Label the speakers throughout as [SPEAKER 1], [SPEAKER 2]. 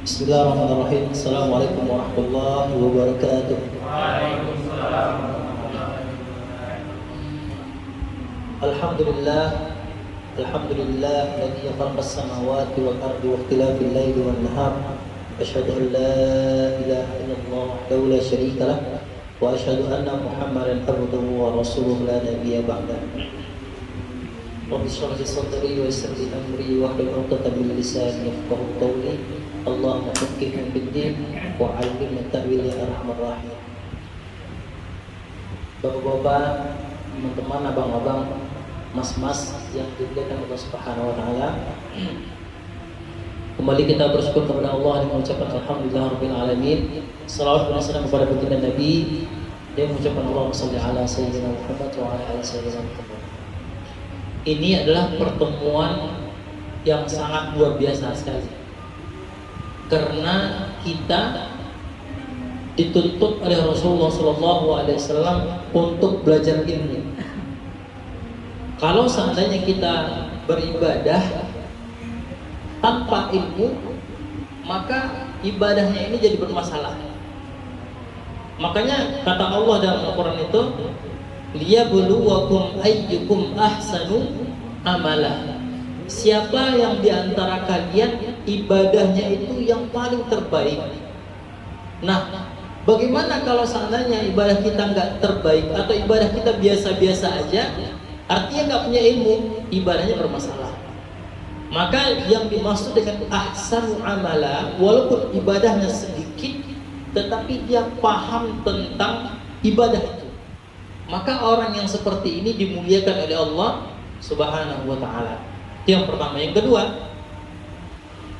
[SPEAKER 1] Bismillahirrahmanirrahim. Assalamualaikum warahmatullahi wabarakatuh.
[SPEAKER 2] Waalaikumsalam.
[SPEAKER 1] Alhamdulillah. Alhamdulillah alladzi khalaqas samawati wal ardi wa ikhtilafil laili wan nahar. Asyhadu an la ilaha illallah wahdahu la syarika lah wa asyhadu anna Muhammadan abduhu wa rasuluhu la nabiyya ba'dahu. Rabbi shrah li sadri wa yassir li amri wahlul 'uqdatam min lisani yafqahu qawli. Allahumma faqqihna fid-din wa 'allimna ta'wil ya arhamar rahimin. Bapak-bapak, teman-teman, abang-abang, mas-mas yang dimuliakan Allah Subhanahu wa taala. Kembali kita bersyukur kepada Allah dengan mengucapkan alhamdulillahirabbil alamin. Shalawat dan salam kepada baginda Nabi dan mengucapkan Allahumma shalli ala sayyidina Muhammad wa ala ali sayyidina Muhammad. Ini adalah pertemuan yang sangat luar biasa sekali. Karena kita dituntut oleh Rasulullah SAW untuk belajar ilmu. Kalau seandainya kita beribadah tanpa ilmu, maka ibadahnya ini jadi bermasalah. Makanya kata Allah dalam Al-Quran itu, liyabluwakum ayyukum ahsanu amala. Siapa yang diantara kalian ibadahnya itu yang paling terbaik. Nah, bagaimana kalau seandainya ibadah kita nggak terbaik atau ibadah kita biasa-biasa aja, artinya nggak punya ilmu, ibadahnya bermasalah. Maka yang dimaksud dengan ahsanu amala, walaupun ibadahnya sedikit, tetapi dia paham tentang ibadah itu, maka orang yang seperti ini dimuliakan oleh Allah Subhanahu wa taala. Itu yang pertama. Yang kedua,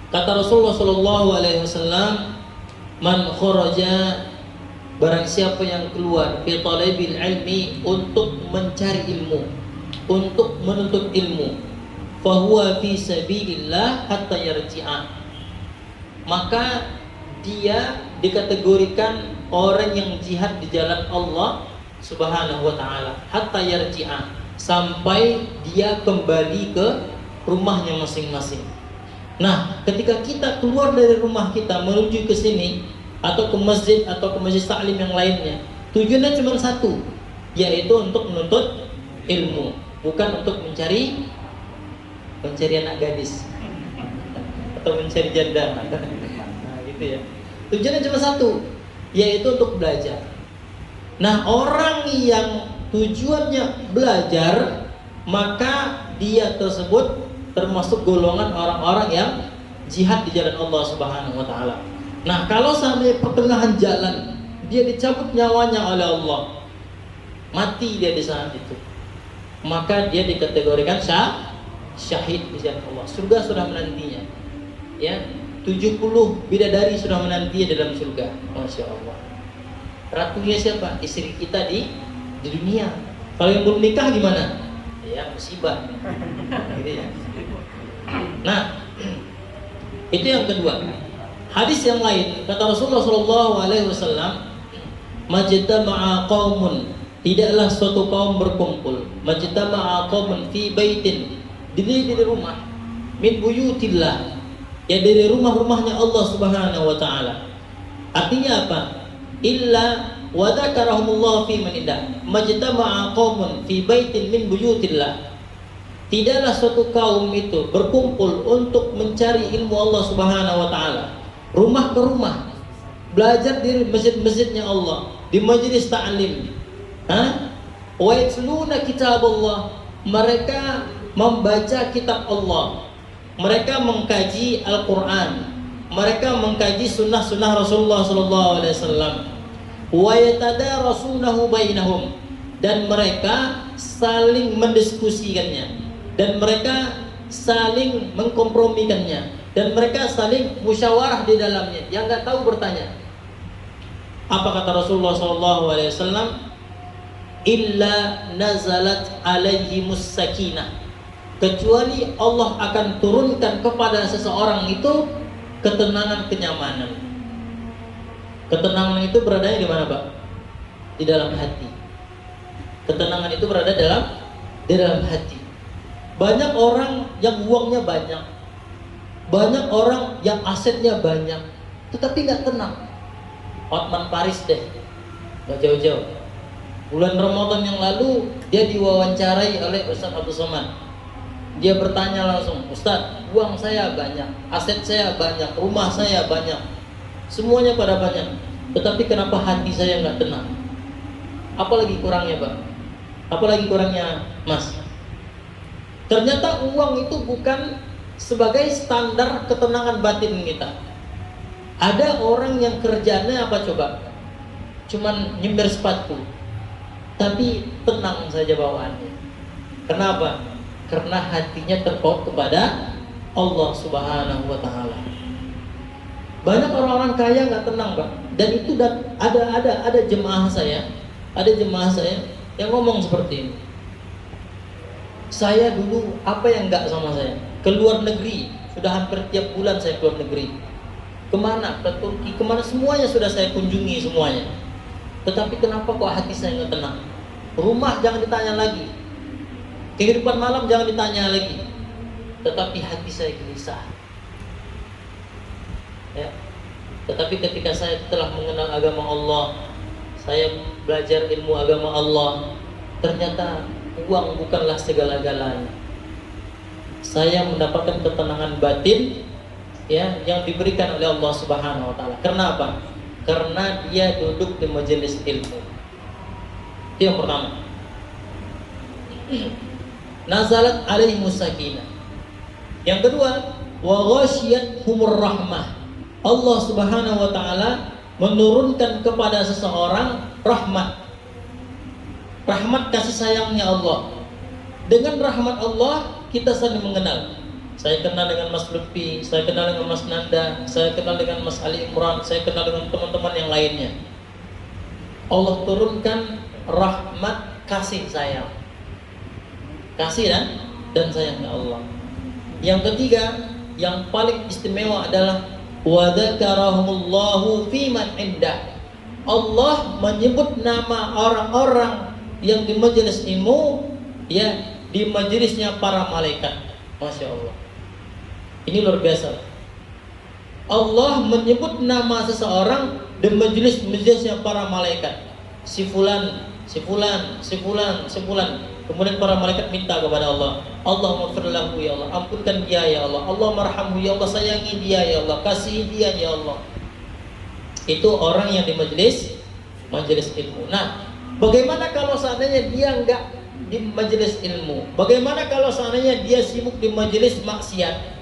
[SPEAKER 1] kata Rasulullah SAW, man kharaja, barang siapa yang keluar fi talabil ilmi, untuk mencari ilmu, untuk menuntut ilmu, fahuwa fi sabilillah hatta yarji'a, maka dia dikategorikan orang yang jihad di jalan Allah Subhanahu wa taala, hatta yarji'a, sampai dia kembali ke rumahnya masing-masing. Nah, ketika kita keluar dari rumah kita menuju ke sini atau ke masjid taklim yang lainnya, tujuannya cuma satu, yaitu untuk menuntut ilmu, bukan untuk mencari anak gadis atau mencari janda. Nah, gitu ya. Tujuannya cuma satu, yaitu untuk belajar. Nah, orang yang tujuannya belajar, maka dia tersebut termasuk golongan orang-orang yang jihad di jalan Allah Subhanahu wa taala. Nah, kalau sampai pertengahan jalan dia dicabut nyawanya oleh Allah, mati dia di saat itu, maka dia dikategorikan syahid di jalan Allah. Surga sudah menantinya. Ya, 70 bidadari sudah menantinya dalam surga. Masya Allah. Ratunya siapa? Istri kita di dunia. Kalau yang belum nikah gimana? Ya, musibah. Gitu ya. Nah, itu yang kedua. Hadis yang lain, kata Rasulullah SAW, majtama'a qaumun, tidaklah suatu kaum berkumpul, majtama'a qaumun fi baitin, di rumah, min buyutillah, ya dari rumah-rumahnya Allah Subhanahu wa taala. Artinya apa? Illa wa dzakarahumullah fi man indah, majtama'a qaumun fi baitin min buyutillah. Tidaklah suatu kaum itu berkumpul untuk mencari ilmu Allah Subhanahu wa taala, rumah ke rumah, belajar di masjid-masjidnya Allah, di majelis ta'lim. Wa yatluna kitabullah, mereka membaca kitab Allah, mereka mengkaji Al-Qur'an, mereka mengkaji sunnah-sunnah Rasulullah sallallahu alaihi wasallam. Wa yatadarasunahu bainahum, dan mereka saling mendiskusikannya, dan mereka saling mengkompromikannya, dan mereka saling musyawarah di dalamnya. Yang nggak tahu bertanya. Apa kata Rasulullah SAW? Illa nazalat alaihimus sakinah, kecuali Allah akan turunkan kepada seseorang itu ketenangan, kenyamanan. Ketenangan itu beradanya di mana, Pak? Di dalam hati. Ketenangan itu berada di dalam hati. Banyak orang yang uangnya banyak, banyak orang yang asetnya banyak, tetapi nggak tenang. Hotman Paris deh, nggak jauh-jauh. Bulan Ramadan yang lalu dia diwawancarai oleh Ustaz Abdul Somad. Dia bertanya langsung, Ustaz, uang saya banyak, aset saya banyak, rumah saya banyak, semuanya pada banyak, tetapi kenapa hati saya nggak tenang? Apalagi kurangnya, Pak? Apalagi kurangnya, Mas? Ternyata uang itu bukan sebagai standar ketenangan batin kita. Ada orang yang kerjanya apa coba? Cuman nyemir sepatu, tapi tenang saja bawaannya. Kenapa? Karena hatinya terpaut kepada Allah Subhanahu wa Ta'ala. Banyak orang-orang kaya nggak tenang, Pak. Dan itu ada jemaah saya, yang ngomong seperti ini. Saya dulu apa yang nggak sama saya? Keluar negeri, sudah hampir tiap bulan saya keluar negeri. Kemana? Ke Turki, kemana, semuanya sudah saya kunjungi semuanya. Tetapi kenapa kok hati saya nggak tenang? Rumah jangan ditanya lagi, kehidupan malam jangan ditanya lagi, tetapi hati saya gelisah. Ya. Tetapi ketika saya telah mengenal agama Allah, saya belajar ilmu agama Allah, ternyata uang bukanlah segala-galanya. Saya mendapatkan ketenangan batin, ya, yang diberikan oleh Allah Subhanahu wa Ta'ala. Karena apa? Karena dia duduk di majelis ilmu. Itu yang pertama. Nazalat alaihimus sakinah. Yang kedua, wa ghasyiyatuhumur rahmah. Allah Subhanahu wa Ta'ala menurunkan kepada seseorang rahmat. Rahmat kasih sayangnya Allah. Dengan rahmat Allah kita saling mengenal. Saya kenal dengan Mas Lutfi, saya kenal dengan Mas Nanda, saya kenal dengan Mas Ali Imran, saya kenal dengan teman-teman yang lainnya. Allah turunkan rahmat kasih sayang. Kasih dan sayangnya Allah. Yang ketiga, yang paling istimewa adalah wa dzakarahumullahu fi man indah. Allah menyebut nama orang-orang yang di majelis ilmu, ya, di majelisnya para malaikat. Masya Allah. Ini luar biasa. Allah menyebut nama seseorang di majelisnya para malaikat. Si fulan, si fulan, si fulan, si fulan. Kemudian para malaikat minta kepada Allah, Allahumma ighfir lahu ya Allah, ampunkan dia ya Allah, Allahumma arhamhu ya Allah, sayangi dia ya Allah, kasihi dia ya Allah. Itu orang yang di majelis ilmu. Nah, bagaimana kalau seandainya dia enggak di majelis ilmu? Bagaimana kalau seandainya dia sibuk di majelis maksiat?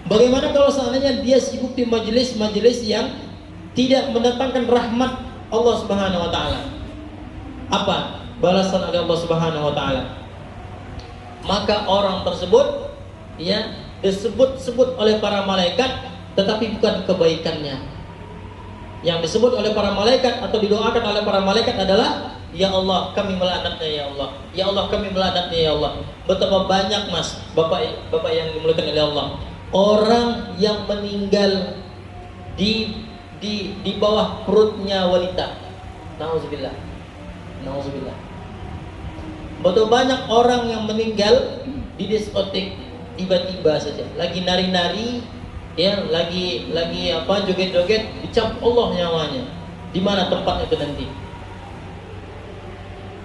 [SPEAKER 1] Bagaimana kalau seandainya dia sibuk di majelis yang tidak mendatangkan rahmat Allah Subhanahu wa Ta'ala? Apa balasan dari Allah Subhanahu wa Ta'ala? Maka orang tersebut, ya, disebut-sebut oleh para malaikat, tetapi bukan kebaikannya. Yang disebut oleh para malaikat atau didoakan oleh para malaikat adalah, ya Allah, kami melaknatnya ya Allah. Ya Allah, kami melaknatnya ya Allah. Betapa banyak, Mas, Bapak yang dimuliakan oleh Allah, orang yang meninggal di bawah perutnya wanita. Nauzubillah. Nauzubillah. Betul banyak orang yang meninggal di diskotik tiba-tiba saja, lagi nari-nari, ya, lagi apa, joget-joget, dicap Allah nyawanya. Di mana tempatnya itu nanti?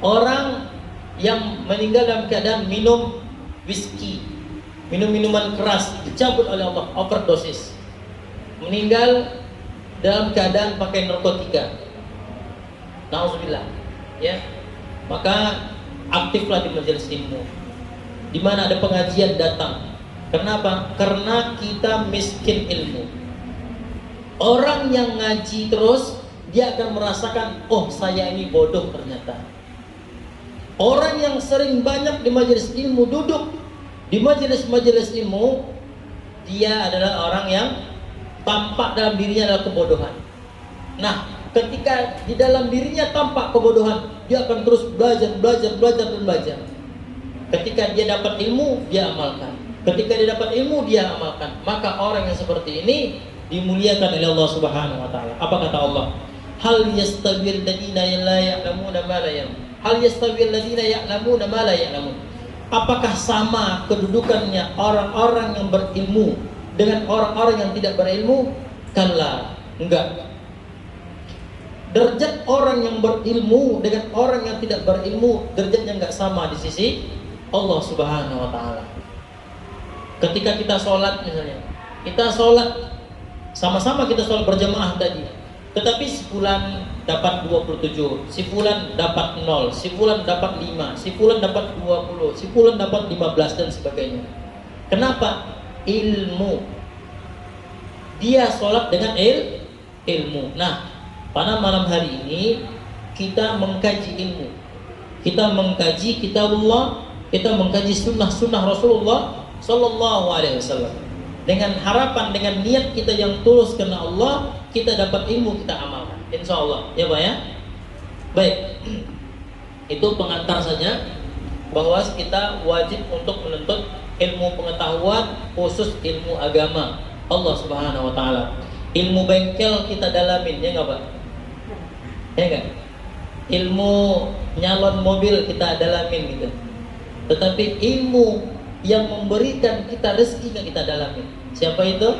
[SPEAKER 1] Orang yang meninggal dalam keadaan minum whisky, minum minuman keras, dicabut oleh Allah, overdosis. Meninggal dalam keadaan pakai narkotika. Nauzubillah. Ya. Maka aktiflah di majelis ilmu. Di mana ada pengajian, datang. Kenapa? Karena kita miskin ilmu. Orang yang ngaji terus, dia akan merasakan, oh, saya ini bodoh ternyata. Orang yang sering banyak di majelis ilmu, duduk di majelis ilmu, dia adalah orang yang tampak dalam dirinya adalah kebodohan. Nah, ketika di dalam dirinya tampak kebodohan, dia akan terus belajar. Ketika dia dapat ilmu, dia amalkan. Ketika dia dapat ilmu, dia amalkan. Maka orang yang seperti ini dimuliakan oleh Allah Subhanahu wa Ta'ala. Apa kata Allah? Hal yastawil ladina la ya'lamuna ma la ya'lamun. Hal yastawil ladina ya'lamuna ma la ya'lamun. Apakah sama kedudukannya orang-orang yang berilmu dengan orang-orang yang tidak berilmu? Kalla, Enggak. Derajat orang yang berilmu dengan orang yang tidak berilmu, derajatnya enggak sama di sisi Allah Subhanahu wa taala. Ketika kita sholat misalnya, kita sholat sama-sama, kita sholat berjamaah tadi, tetapi si fulan dapat 27, si fulan dapat 0, si fulan dapat 5, si fulan dapat 20, si fulan dapat 15 dan sebagainya. Kenapa? Ilmu. Dia sholat dengan ilmu. Nah, pada malam hari ini kita mengkaji ilmu, kita mengkaji kitabullah, kita mengkaji sunnah Rasulullah Sallallahu Alaihi Wasallam, dengan harapan, dengan niat kita yang tulus karena Allah, kita dapat ilmu, kita amalkan, insya Allah, ya Pak ya. Baik, itu pengantar saja bahwa kita wajib untuk menuntut ilmu pengetahuan, khusus ilmu agama Allah Subhanahu Wa Taala. Ilmu bengkel kita dalamin, ya nggak Pak? Ya nggak? Ilmu nyalon mobil kita dalamin gitu. Tetapi ilmu yang memberikan kita rezeki nggak kita dalamin. Siapa itu?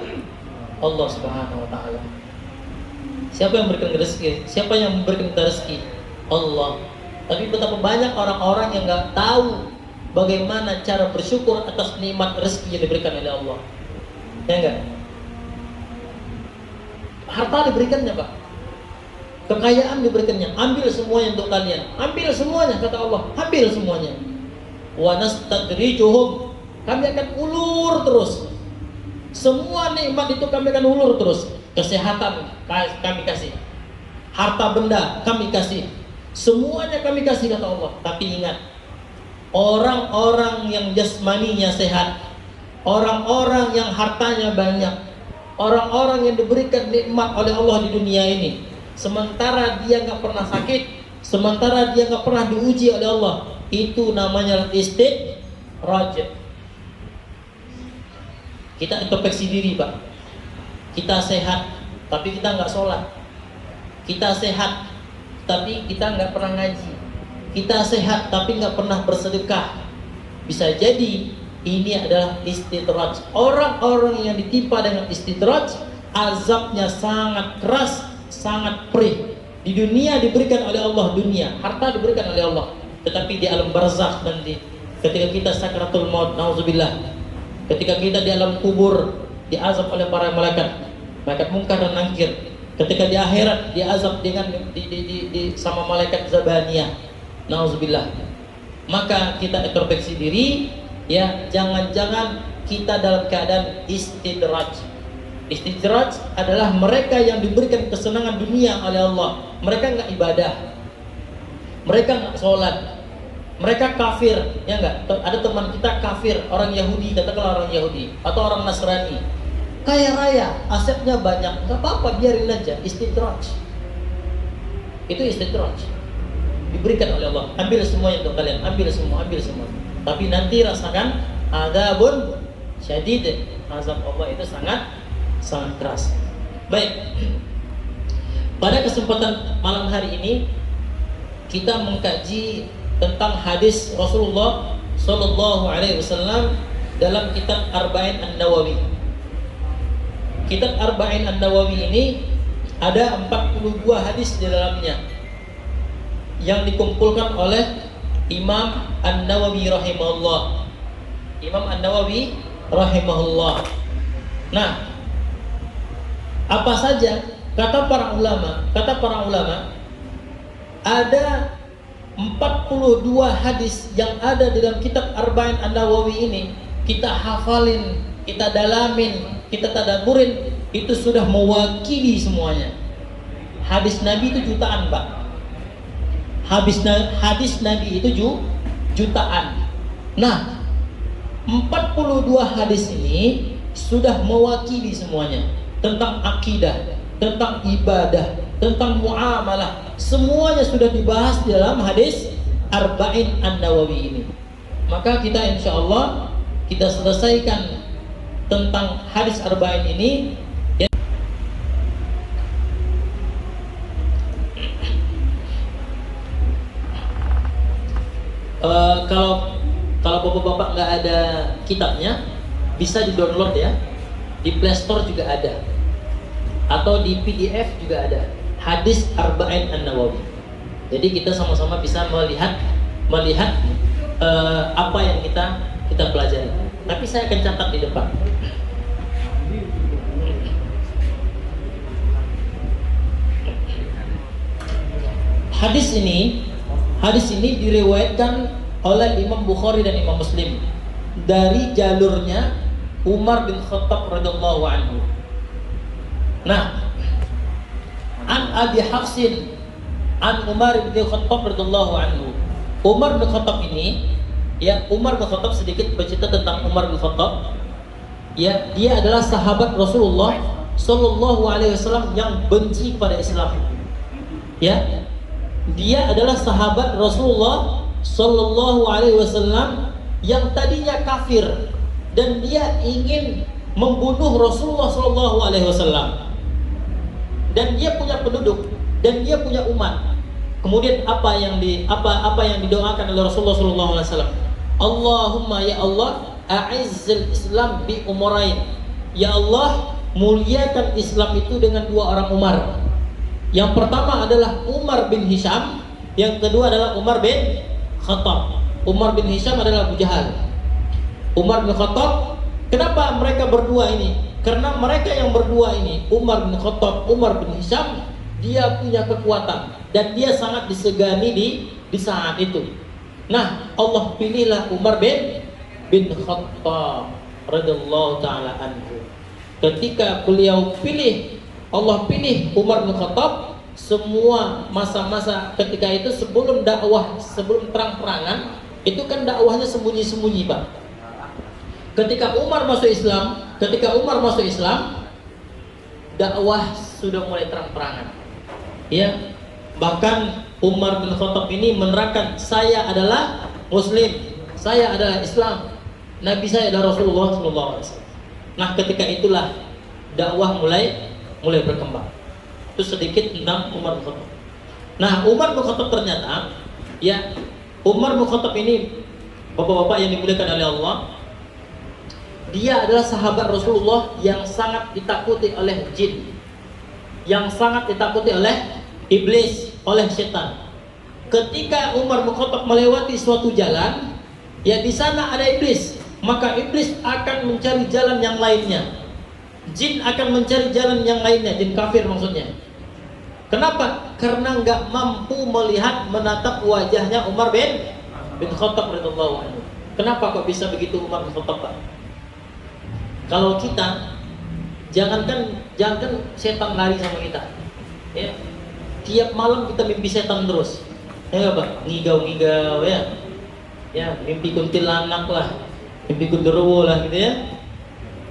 [SPEAKER 1] Allah Subhanahu Wa Taala. Siapa yang memberikan rezeki? Siapa yang memberikan kita rezeki? Allah. Tapi betapa banyak orang-orang yang nggak tahu bagaimana cara bersyukur atas nikmat rezeki yang diberikan oleh Allah. Ya enggak? Harta diberikannya Pak, kekayaan diberikannya, ambil semuanya untuk kalian, ambil semuanya, kata Allah, ambil semuanya. Wa nastadrijuhum, kami akan ulur terus. Semua nikmat itu kami akan ulur terus. Kesehatan kami kasih, harta benda kami kasih, semuanya kami kasih, kata Allah. Tapi ingat, orang-orang yang jasmaninya sehat, orang-orang yang hartanya banyak, orang-orang yang diberikan nikmat oleh Allah di dunia ini, sementara dia nggak pernah sakit, sementara dia nggak pernah diuji oleh Allah, itu namanya istidraj. Kita introspeksi diri Pak. Kita sehat, tapi kita nggak sholat. Kita sehat, tapi kita nggak pernah ngaji. Kita sehat, tapi nggak pernah bersedekah. Bisa jadi ini adalah istidraj. Orang-orang yang ditimpa dengan istidraj, azabnya sangat keras, sangat perih. Di dunia diberikan oleh Allah dunia, harta diberikan oleh Allah. Tetapi di alam barzakh nanti, ketika kita sakratul maut, nauzubillah, ketika kita di alam kubur, diazab oleh para malaikat, malaikat mungkar dan nangkir. Ketika di akhirat diazab dengan sama malaikat zabaniyah, nauzubillah. Maka kita introspeksi diri, ya, jangan-jangan kita dalam keadaan istidraj. Istidraj adalah mereka yang diberikan kesenangan dunia oleh Allah. Mereka nggak ibadah, mereka nggak sholat, mereka kafir, ya nggak? Ada teman kita kafir, orang Yahudi, katakanlah orang Yahudi atau orang Nasrani, kaya raya, asetnya banyak, nggak apa-apa, biarin aja. Istidraj, itu istidraj, diberikan oleh Allah. Ambil semuanya untuk kalian, ambil semua. Tapi nanti rasakan adzabun syadid, azab Allah itu sangat keras. Baik, pada kesempatan malam hari ini kita mengkaji tentang hadis Rasulullah Sallallahu Alaihi Wasallam dalam kitab Arba'in An-Nawawi. Kitab Arba'in An-Nawawi ini ada 42 hadis di dalamnya yang dikumpulkan oleh Imam An-Nawawi rahimahullah. Imam An-Nawawi rahimahullah. Nah, apa saja kata para ulama? Ada 42 hadis yang ada di dalam kitab Arba'in An-Nawawi ini, kita hafalin, kita dalamin, kita tadabburin, itu sudah mewakili semuanya. Hadis Nabi itu jutaan, Pak. Hadis Nabi itu jutaan. Nah, 42 hadis ini sudah mewakili semuanya, tentang akidah, tentang ibadah, tentang muamalah, semuanya sudah dibahas di dalam hadis Arba'in An-Nawawi ini. Maka kita insya Allah kita selesaikan tentang hadis Arba'in ini. Kalau bapak-bapak nggak ada kitabnya, bisa di-download ya, di Play Store juga ada. atau di PDF juga ada hadis Arba'in An-Nawawi. Jadi kita sama-sama bisa melihat apa yang kita pelajari. Tapi saya akan catat di depan. Hadis ini diriwayatkan oleh Imam Bukhari dan Imam Muslim dari jalurnya Umar bin Khattab radhiyallahu anhu. Nah, an Abi Hafsin an Umar bin Khattab radhiyallahu anhu. Umar bin Khattab ini, ya, Umar bin Khattab, sedikit bercerita tentang Umar bin Khattab. Ya, dia adalah sahabat Rasulullah sallallahu alaihi wasallam yang benci pada Islam. Ya, dia adalah sahabat Rasulullah sallallahu alaihi wasallam yang tadinya kafir dan dia ingin membunuh Rasulullah sallallahu alaihi wasallam. Dan dia punya penduduk dan dia punya umat. Kemudian apa yang didoakan oleh Rasulullah sallallahu alaihi wasallam? Allahumma ya Allah, a'izzil Islam bi umarain. Ya Allah, muliakan Islam itu dengan dua orang Umar. Yang pertama adalah Umar bin Hisham, yang kedua adalah Umar bin Khattab. Umar bin Hisham adalah Abu Jahal. Umar bin Khattab, kenapa mereka berdua ini? Karena mereka yang berdua ini, Umar bin Khattab, Umar bin Hisham, dia punya kekuatan dan dia sangat disegani di saat itu. Nah, Allah pilihlah Umar bin Khattab radhiyallahu taala anhu. Ketika beliau pilih, Allah pilih Umar bin Khattab, semua masa-masa ketika itu sebelum dakwah, sebelum terang-terangan, itu kan dakwahnya sembunyi-sembunyi, Pak. Ketika Umar masuk Islam, dakwah sudah mulai terang-terangan. Ya, bahkan Umar bin Khattab ini menerangkan, saya adalah Muslim, saya adalah Islam, Nabi saya adalah Rasulullah sallallahu alaihi wasallam. Nah, ketika itulah dakwah mulai berkembang. Itu sedikit tentang Umar bin Khattab. Nah, Umar bin Khattab ternyata, ya, Umar bin Khattab ini, bapak-bapak yang dimuliakan oleh Allah, dia adalah sahabat Rasulullah yang sangat ditakuti oleh jin, yang sangat ditakuti oleh iblis, oleh setan. Ketika Umar bin Khattab melewati suatu jalan, ya di sana ada iblis, maka iblis akan mencari jalan yang lainnya. Jin akan mencari jalan yang lainnya, jin kafir maksudnya. Kenapa? Karena nggak mampu melihat, menatap wajahnya Umar bin Khattab radhiyallahu anhu. Kenapa kok bisa begitu Umar bin Khattab, Pak? Kalau kita, jangankan setan lari sama kita, ya, tiap malam kita mimpi setan terus, ya nggak, Pak? Ngigau-ngigau, ya, mimpi kuntilanak lah, mimpi genderuwo lah, gitu ya.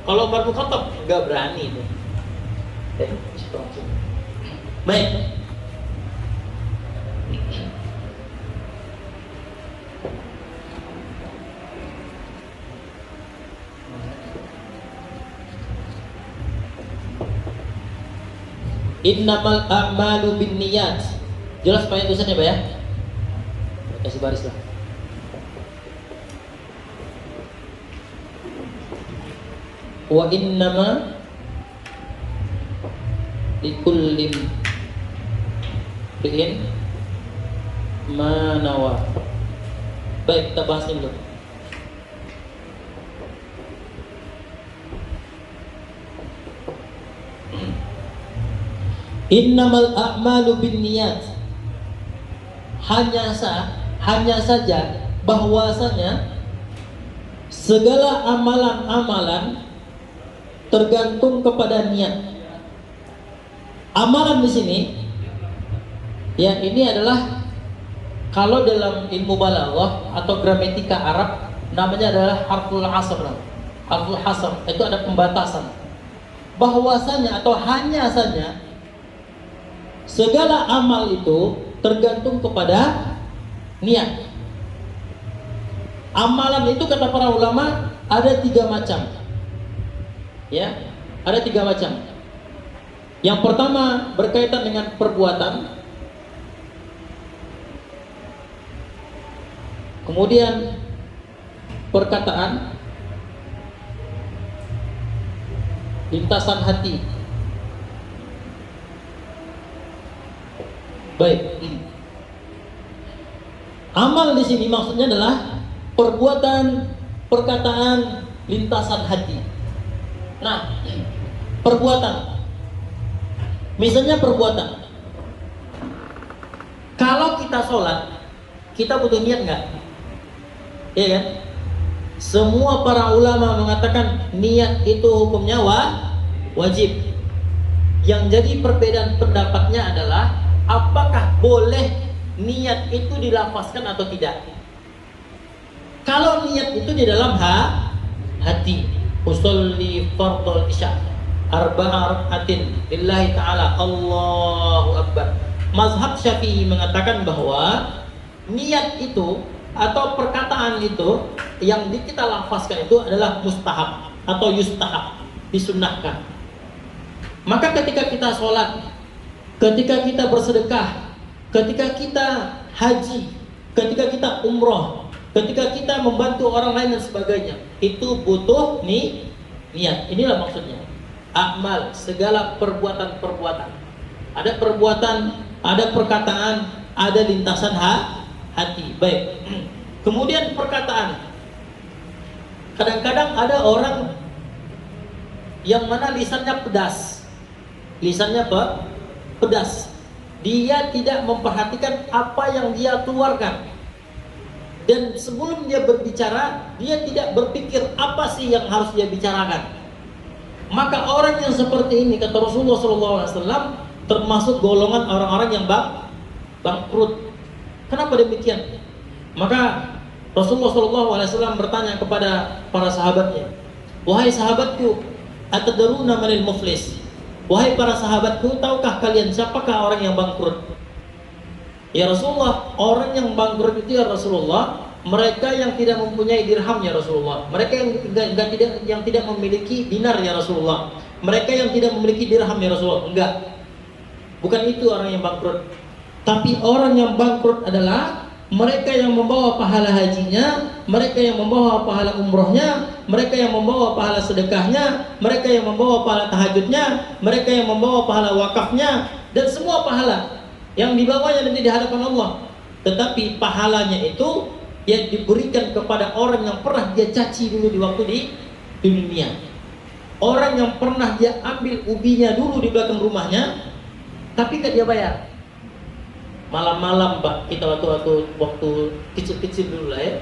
[SPEAKER 1] Kalau Umar bin Khattab nggak berani itu. Baik. Innamal a'malu binniyat. Jelas Pak ya tulisannya, Pak ya? Kasih baris lah. Wa innama likulli imri'in ma nawa. Baik, kita bahas dulu. Innamal a'malu binniyat. Hanya saja bahwasanya segala amalan-amalan tergantung kepada niat. Amalan di sini, ya, ini adalah kalau dalam ilmu balaghah atau gramatika Arab namanya adalah harful hasr. Harful hasr itu ada pembatasan. Bahwasanya atau hanya saja segala amal itu tergantung kepada niat. Amalan itu kata para ulama ada 3 macam. Ya, ada 3 macam. Yang pertama berkaitan dengan perbuatan. Kemudian perkataan, lintasan hati, Baik. Amal di sini maksudnya adalah perbuatan, perkataan, lintasan hati. Nah, perbuatan. Misalnya perbuatan. Kalau kita sholat, kita butuh niat nggak? Iya kan? Semua para ulama mengatakan niat itu hukumnya wajib. Yang jadi perbedaan pendapatnya adalah apakah boleh niat itu dilafazkan atau tidak. Kalau niat itu di dalam hati, usolli fardhul isya arba'a rakaatin lillahi ta'ala, Allahu akbar. Mazhab Syafi'i mengatakan bahwa niat itu atau perkataan itu yang kita lafazkan itu adalah mustahab atau yustahab, disunnahkan. Maka ketika kita sholat, ketika kita bersedekah, ketika kita haji, ketika kita umroh, ketika kita membantu orang lain dan sebagainya, itu butuh niat. Inilah maksudnya akmal, segala perbuatan-perbuatan. Ada perbuatan, ada perkataan, ada lintasan hati. Baik. Kemudian perkataan. Kadang-kadang ada orang yang mana lisannya pedas. Lisannya apa? Pedas. Dia tidak memperhatikan apa yang dia keluarkan. Dan sebelum dia berbicara, dia tidak berpikir apa sih yang harus dia bicarakan. Maka orang yang seperti ini, kata Rasulullah SAW, termasuk golongan orang-orang yang bangkrut. Kenapa demikian? Maka Rasulullah SAW bertanya kepada para sahabatnya, wahai sahabatku, atadruna manil muflis? Wahai para sahabatku, tahukah kalian siapakah orang yang bangkrut? Ya Rasulullah, orang yang bangkrut itu ya Rasulullah, mereka yang tidak mempunyai dirham ya Rasulullah, mereka yang tidak memiliki dinar ya Rasulullah, mereka yang tidak memiliki dirham ya Rasulullah. Enggak, bukan itu orang yang bangkrut. Tapi orang yang bangkrut adalah mereka yang membawa pahala hajinya, mereka yang membawa pahala umrohnya, mereka yang membawa pahala sedekahnya, mereka yang membawa pahala tahajudnya, mereka yang membawa pahala wakafnya, dan semua pahala yang dibawanya nanti di hadapan Allah. Tetapi pahalanya itu yang diberikan kepada orang yang pernah dia caci dulu di waktu di dunia, orang yang pernah dia ambil ubinya dulu di belakang rumahnya, tapi kan dia bayar. Malam-malam Pak, kita waktu kecil-kecil dulu lah ya.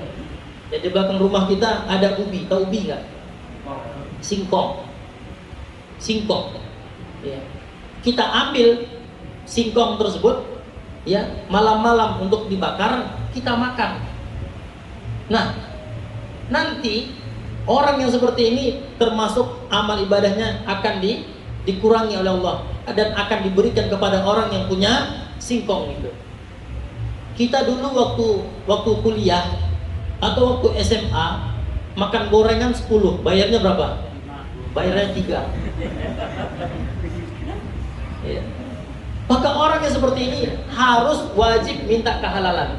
[SPEAKER 1] Di belakang rumah kita ada ubi, tahu ubi nggak? Singkong. Ya. Kita ambil singkong tersebut, ya, malam-malam untuk dibakar, kita makan. Nah, nanti orang yang seperti ini termasuk amal ibadahnya akan dikurangi oleh Allah dan akan diberikan kepada orang yang punya singkong itu. Kita dulu waktu kuliah atau waktu SMA makan gorengan 10, bayarnya berapa? Bayarnya 3. Ya. Maka orang yang seperti ini harus wajib minta kehalalan.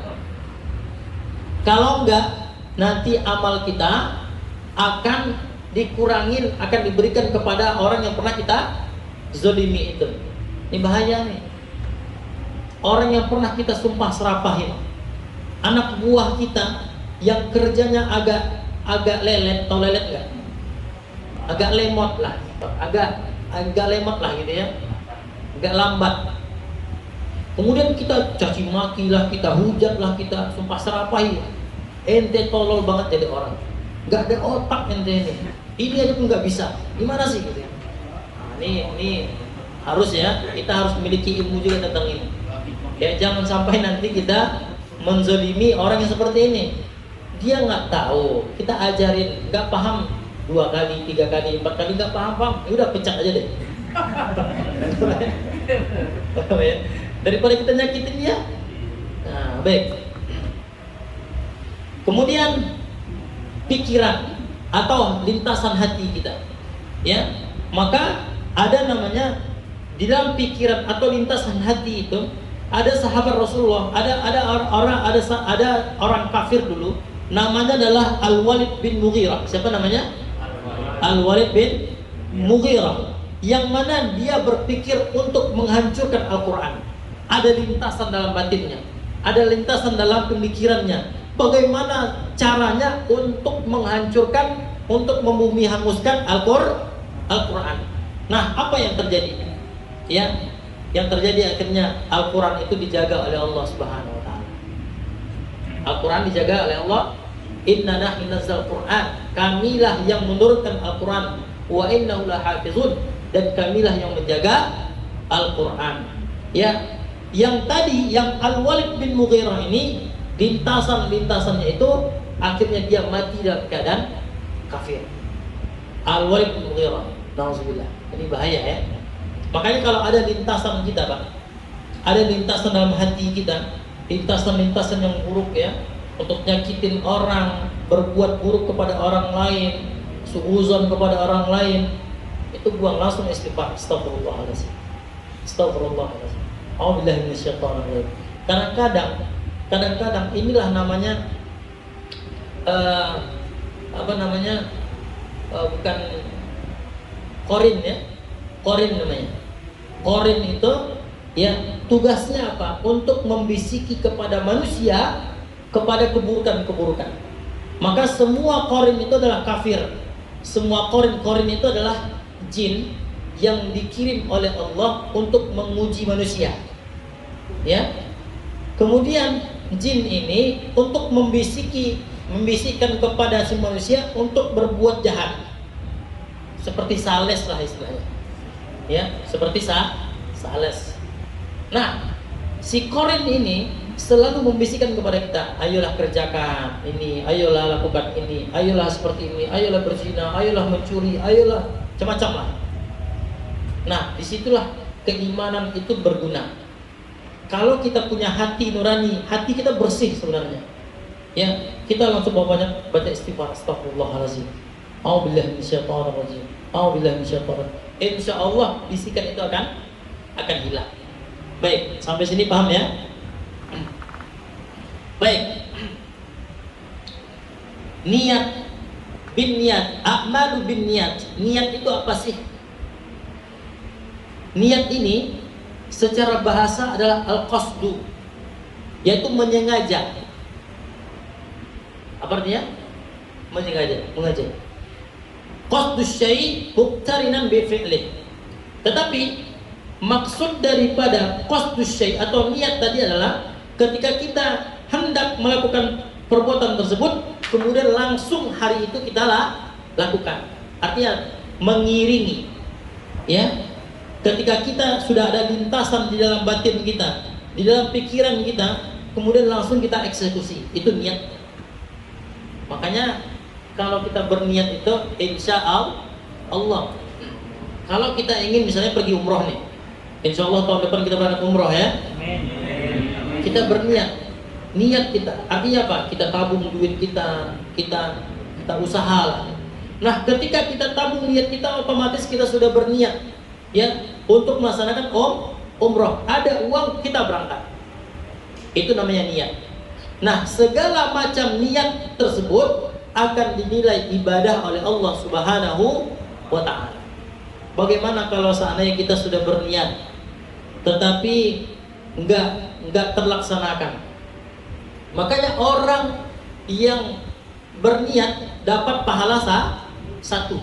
[SPEAKER 1] Kalau enggak, nanti amal kita akan dikurangin, akan diberikan kepada orang yang pernah kita zolimi itu. Ini bahaya nih. Orang yang pernah kita sumpah serapahin, anak buah kita yang kerjanya agak lelet, tau lelet nggak? Agak lemot lah, agak lemot lah gitu ya, agak lambat. Kemudian kita caci maki lah, kita hujat lah, kita sumpah serapahin. Ente tolol banget jadi orang, nggak ada otak ente ini aja pun nggak bisa. Gimana sih gitu? Nah, ini harus ya, kita harus memiliki ilmu juga tentang ini. Ya, jangan sampai nanti kita menzalimi orang yang seperti ini. Dia nggak tahu, kita ajarin, nggak paham 2 kali, 3 kali, 4 kali nggak paham, ya udah pecat aja deh. Daripada kita nyakitin dia. Nah, baik. Kemudian pikiran atau lintasan hati kita, ya, maka ada namanya di dalam pikiran atau lintasan hati itu. Ada sahabat Rasulullah, ada orang kafir dulu, namanya adalah Al-Walid bin Mughirah. Siapa namanya? Al-Walid bin Mughirah. Yang mana dia berpikir untuk menghancurkan Al-Quran. ada lintasan dalam batinnya, ada lintasan dalam pemikirannya. Bagaimana caranya untuk menghancurkan, untuk membumi hanguskan Al-Quran. Nah, apa yang terjadi? Ya, yang terjadi akhirnya Al-Quran itu dijaga oleh Allah Subhanahu wa taala. Al-Quran dijaga oleh Allah. Inna nahnu nazzal Quran, kamilah yang menurunkan Al-Quran, wa innahu lahafizun, dan kamilah yang menjaga Al-Quran. Ya, yang tadi yang Al-Walid bin Mughirah ini, lintasannya itu akhirnya dia mati dalam keadaan kafir. Al-Walid bin Mughirah, nauzubillah. Ini bahaya ya. Makanya kalau ada lintasan kita, Pak, ada lintasan dalam hati kita, lintasan-lintasan yang buruk ya, untuk nyakitin orang, berbuat buruk kepada orang lain, suuzon kepada orang lain, itu buang langsung istighfar, astagfirullahaladzim, astagfirullahaladzim, a'udzubillahi minasyaitonir rajim. Kadang-kadang inilah namanya bukan Qorin ya, Qorin namanya. Qorin itu ya tugasnya apa? Untuk membisiki kepada manusia kepada keburukan-keburukan. Maka semua Qorin itu adalah kafir. Semua Qorin itu adalah jin yang dikirim oleh Allah untuk menguji manusia. Ya. Kemudian jin ini untuk membisikkan kepada si manusia untuk berbuat jahat. Seperti sales lah istilahnya. Ya, seperti sales. Nah, si Qorin ini selalu membisikkan kepada kita, ayolah kerjakan ini, ayolah lakukan ini, ayolah seperti ini, ayolah berzina, ayolah mencuri, ayolah macam-macam lah. Nah, disitulah keimanan itu berguna. Kalau kita punya hati nurani, hati kita bersih sebenarnya. Ya, kita langsung baca istighfar, astagfirullahalazim, a'udzubillahi minasyaitonir rajim, a'udzubillahi minasyaitonir rajim. Insyaallah bisikan itu akan hilang. Baik, sampai sini paham ya? Baik. Niat bin niat, a'malu bin niat. Niat itu apa sih? Niat ini secara bahasa adalah al-qasdu, yaitu menyengaja. Apa artinya? Mengaja. Qasdu syai' muqtarinan bi fi'lih. Tetapi maksud daripada qasdu syai' atau niat tadi adalah ketika kita hendak melakukan perbuatan tersebut, kemudian langsung hari itu kita lakukan. Artinya mengiringi. Ya. Ketika kita sudah ada lintasan di dalam batin kita, di dalam pikiran kita, kemudian langsung kita eksekusi. Itu niat. Makanya kalau kita berniat itu insya Allah. Kalau kita ingin misalnya pergi umroh nih, insya Allah tahun depan kita berangkat umroh ya. Kita berniat. Niat kita, artinya apa? Kita tabung duit kita usaha lah. Nah, ketika kita tabung niat kita, otomatis kita sudah berniat ya untuk melaksanakan umroh. Ada uang, kita berangkat. Itu namanya niat. Nah, segala macam niat tersebut akan dinilai ibadah oleh Allah Subhanahu wa ta'ala. Bagaimana kalau seandainya kita sudah berniat tetapi enggak terlaksanakan? Makanya orang yang berniat dapat pahala satu.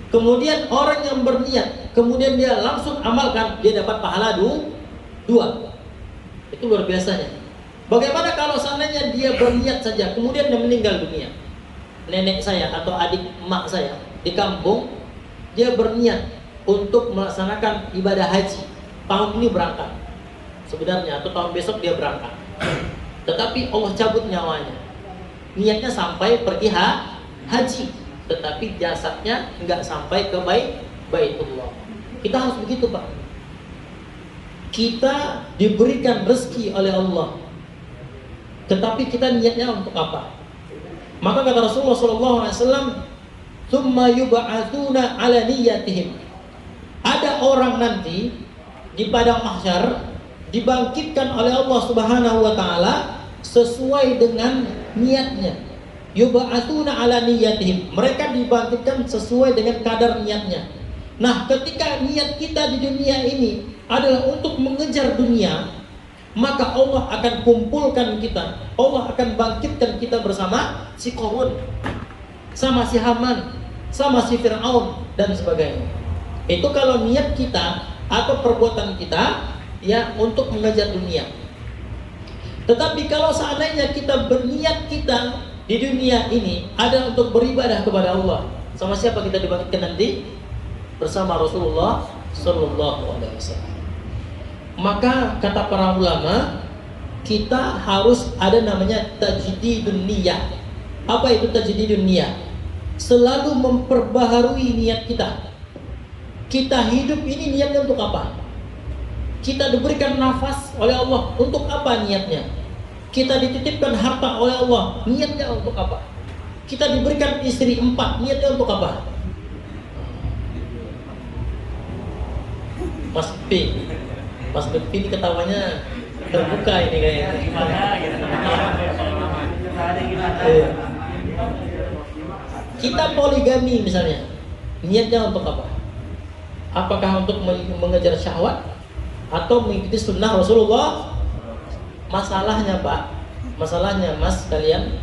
[SPEAKER 1] Kemudian orang yang berniat, kemudian dia langsung amalkan, dia dapat pahala dua. Itu luar biasanya. Bagaimana kalau seandainya dia berniat saja, kemudian dia meninggal dunia? Nenek saya atau adik emak saya di kampung, dia berniat untuk melaksanakan ibadah haji. Tahun ini berangkat sebenarnya, atau tahun besok dia berangkat. Tetapi Allah cabut nyawanya. Niatnya sampai pergi haji, tetapi jasadnya enggak sampai ke Baitullah. Kita harus begitu, Pak. Kita diberikan rezeki oleh Allah, tetapi kita niatnya untuk apa? Maka kata Rasulullah SAW, "Tsumma yub'atsuna 'ala niyyatihim." Ada orang nanti di padang mahsyar dibangkitkan oleh Allah Subhanahu wa taala sesuai dengan niatnya. Yub'atsuna 'ala niyyatihim. Mereka dibangkitkan sesuai dengan kadar niatnya. Nah, ketika niat kita di dunia ini adalah untuk mengejar dunia, maka Allah akan kumpulkan kita, Allah akan bangkitkan kita bersama si Qarun, sama si Haman, sama si Fir'aun dan sebagainya. Itu kalau niat kita atau perbuatan kita ya untuk mengejar dunia. Tetapi kalau seandainya kita berniat kita di dunia ini ada untuk beribadah kepada Allah, sama siapa kita dibangkitkan nanti? Bersama Rasulullah Sallallahu Alaihi Wasallam. Maka kata para ulama, kita harus ada namanya tajdidun niyah. Apa itu tajdidun niyah? Selalu memperbaharui niat kita. Kita hidup ini niatnya untuk apa? Kita diberikan nafas oleh Allah, untuk apa niatnya? Kita dititipkan harta oleh Allah, niatnya untuk apa? Kita diberikan istri 4, niatnya untuk apa? Mas P ini ketawanya terbuka ini kayaknya. Kita poligami misalnya, niatnya untuk apa? Apakah untuk mengejar syahwat atau mengikuti sunnah Rasulullah? Masalahnya Pak, masalahnya Mas kalian,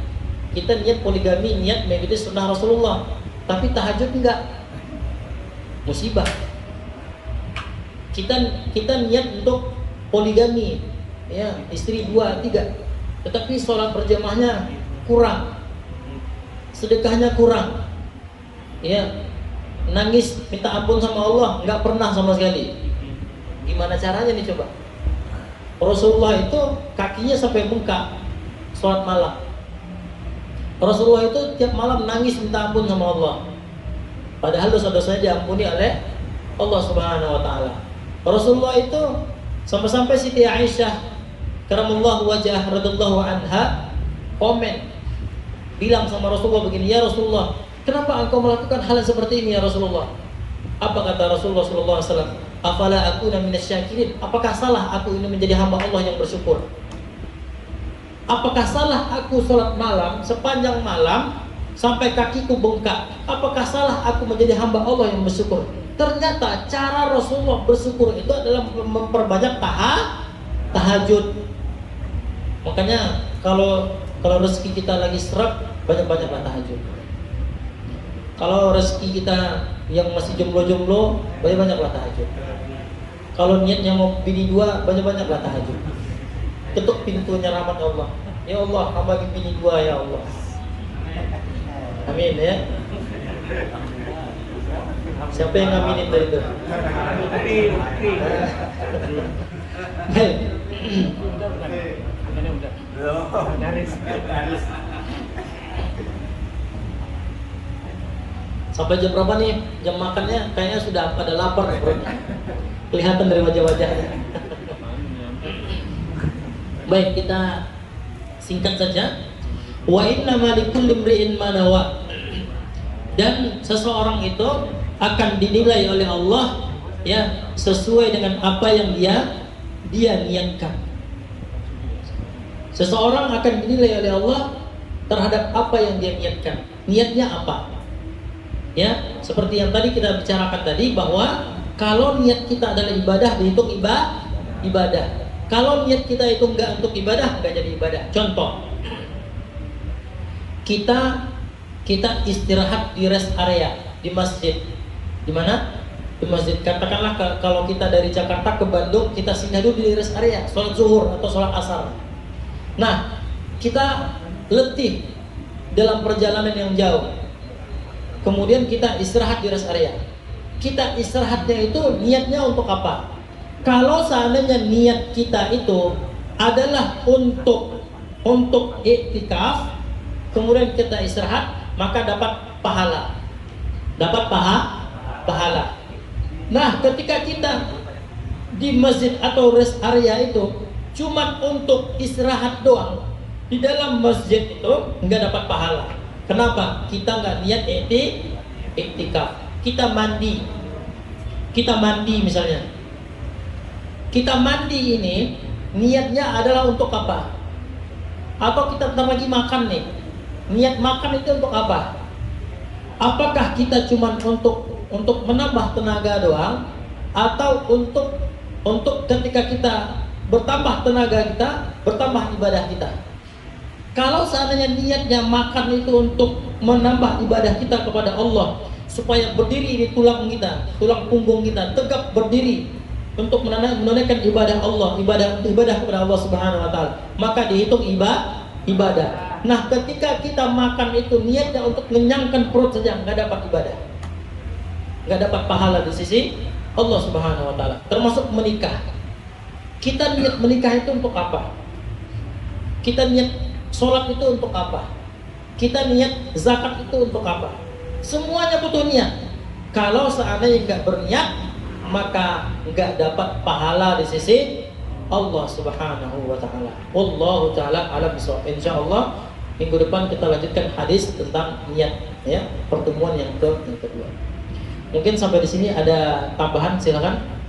[SPEAKER 1] kita niat poligami, niat mengikuti sunnah Rasulullah, tapi tahajud enggak, musibah. Kita niat untuk poligami, ya istri 2, 3, tetapi sholat berjamaahnya kurang, sedekahnya kurang, ya nangis minta ampun sama Allah nggak pernah sama sekali. Gimana caranya nih coba? Rasulullah itu kakinya sampai bengkak sholat malam. Rasulullah itu tiap malam nangis minta ampun sama Allah, padahal dosa-dosanya diampuni oleh Allah Subhanahu Wa Taala. Rasulullah itu sampai-sampai Siti Aisyah karamallahu wajhah radhiyallahu anha komen, bilang sama Rasulullah begini, ya Rasulullah, kenapa engkau melakukan hal seperti ini ya Rasulullah? Apa kata Rasulullah sallallahu alaihi wasallam? Afala akuna minasyakirin? Apakah salah aku ini menjadi hamba Allah yang bersyukur? Apakah salah aku sholat malam sepanjang malam sampai kakiku bengkak? Apakah salah aku menjadi hamba Allah yang bersyukur? Ternyata cara Rasulullah bersyukur itu adalah memperbanyak tahajud. Makanya kalau rezeki kita lagi seret, banyak-banyaklah tahajud. Kalau rezeki kita yang masih jomblo-jomblo, banyak-banyaklah tahajud. Kalau niatnya mau bini 2, banyak-banyaklah tahajud. Ketuk pintunya rahmat Allah. Ya Allah, hamba bini 2 ya Allah. Amin ya. Siapa yang ngaminin dari itu? Sampai jam berapa nih? Jam makannya kayaknya sudah pada lapar perutnya. Kelihatan dari wajah-wajahnya. Baik, kita singkat saja. Wa innama likulli imri'in ma nawa. Dan seseorang itu akan dinilai oleh Allah ya sesuai dengan apa yang dia niatkan. Seseorang akan dinilai oleh Allah terhadap apa yang dia niatkan. Niatnya apa? Ya, seperti yang tadi kita bicarakan tadi, bahwa kalau niat kita adalah ibadah, dihitung ibadah. Kalau niat kita itu enggak untuk ibadah, enggak jadi ibadah. Contoh, kita istirahat di rest area di masjid. Di mana? Di masjid. Katakanlah kalau kita dari Jakarta ke Bandung, kita singgah dulu di rest area, sholat zuhur atau sholat asar. Nah, kita letih dalam perjalanan yang jauh. Kemudian kita istirahat di rest area. Kita istirahatnya itu niatnya untuk apa? Kalau seandainya niat kita itu adalah untuk iktikaf, kemudian kita istirahat, maka dapat pahala. Pahala. Nah, ketika kita di masjid atau rest area itu cuma untuk istirahat doang, di dalam masjid itu nggak dapat pahala. Kenapa? Kita nggak niat iktikaf. Kita mandi misalnya. Kita mandi ini niatnya adalah untuk apa? Atau kita bentar lagi makan nih, niat makan itu untuk apa? Apakah kita cuma untuk menambah tenaga doang, atau untuk ketika kita bertambah tenaga kita, bertambah ibadah kita. Kalau seandainya niatnya makan itu untuk menambah ibadah kita kepada Allah, supaya berdiri di tulang kita, tulang punggung kita tegap berdiri untuk menunaikan ibadah Allah, ibadah kepada Allah Subhanahu wa taala, maka dihitung ibadah. Nah, ketika kita makan itu niatnya untuk mengenyangkan perut saja, nggak dapat ibadah, nggak dapat pahala di sisi Allah Subhanahu wa taala. Termasuk menikah. Kita niat menikah itu untuk apa? Kita niat sholat itu untuk apa? Kita niat zakat itu untuk apa? Semuanya butuh niat. Kalau seandainya nggak berniat, maka nggak dapat pahala di sisi Allah Subhanahu wa taala. Wallahu taala alam bissawab. Insyaallah minggu depan kita lanjutkan hadis tentang niat, ya, pertemuan yang kedua. Mungkin sampai di sini ada tambahan, silakan.